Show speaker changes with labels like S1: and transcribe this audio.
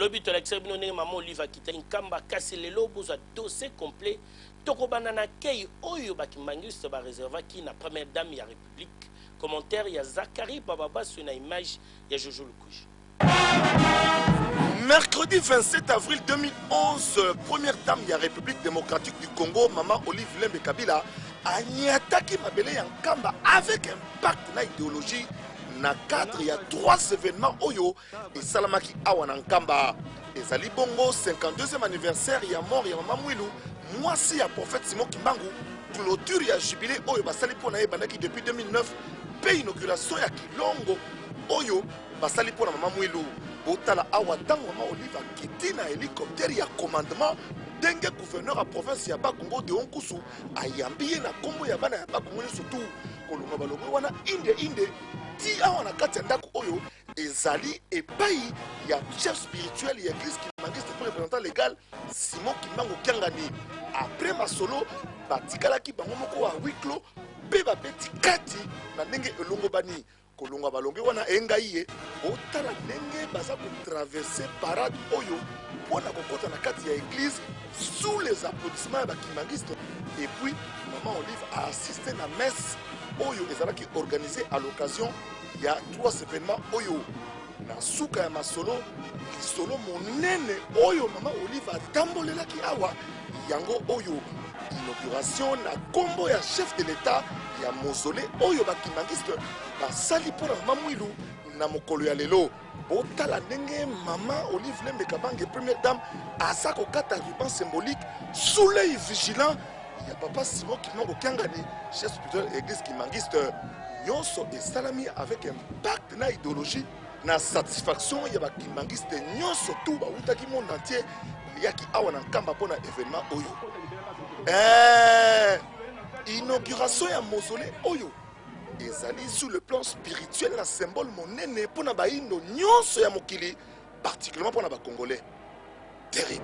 S1: Lobby to l'exemple non maman Olive qui t'a kamba casser les lobos à dossier complet. Toko banana kei oyo bakimangiste ba réserva qui na première dame ya République. Commentaire ya Zachary Bababa sur une image ya Jojo Lukuji.
S2: Mercredi 27 avril 2011, première dame de la République démocratique du Congo, Maman Olive Lembe Kabila, a attaqué Mabele Yankamba avec un pacte d'idéologie. Dans le cadre, il y a 3 événements Oyo et Salamaki Awanankamba. Et Zali Bongo, 52e anniversaire, il y a mort, il y a Maman Mouilou. Moi, si il y a prophète Simon Kimbangu, clôture, il y a jubilé Oyo Basali Pona Bandaki depuis 2009, pays inauguration, il y a Kilongo Oyo Basali Pona Maman Mouilou. Botala Awadang, Maman Olive a quitté un hélicoptère, il y a commandement. Dengue gouverneur à province ya Bakongo de Onkusu a yambiye na kombo ya bana ya Bakongo surtout kolonga balongo wana inde ti awana kati ya ndako oyo ezali epai ya chef spirituel ya église Kimangiste pour représentant légal Simon Kimbangu Kiangani. Après masolo batikalaki bango moko wa wiklo pe babeti kati na ndenge elongo bani kolonga balongo wana engaye otala ndenge baza ko traverser parade oyo pona kokota na kati ya église sous les applaudissements ya bakimangiste. Et puis Maman Olive a assisté à la messe oyo ezalaki organisée à l'occasion il y a 3 événements oyo na suka ya masolo lisolo monene oyo Maman Olive atambolelaki awa yango oyo inauguration na kombo ya chef de l'état ya mausolée oyo bakimangiste basali mpona Maman Mouilou na mokolo ya lelo. Otala ndenge Maman Olive Lembe Kabange première dame aza kokata ruban symbolique sous l'œil vigilant ya papa Simon Kimbangu Kiangani chef spirituel église Kimangiste. Nyonso esalami avec un pacte na idéologie na satisfaction ya bakimangiste nyonso tout bautaki monde entier yaki awa na nkamba mpona événement oyo inauguration ya mausolée oyo ezali sur le plan spirituel na symbole monene mpona baindo nyonso ya mokili particulièrement mpona bakongolais. Terrible.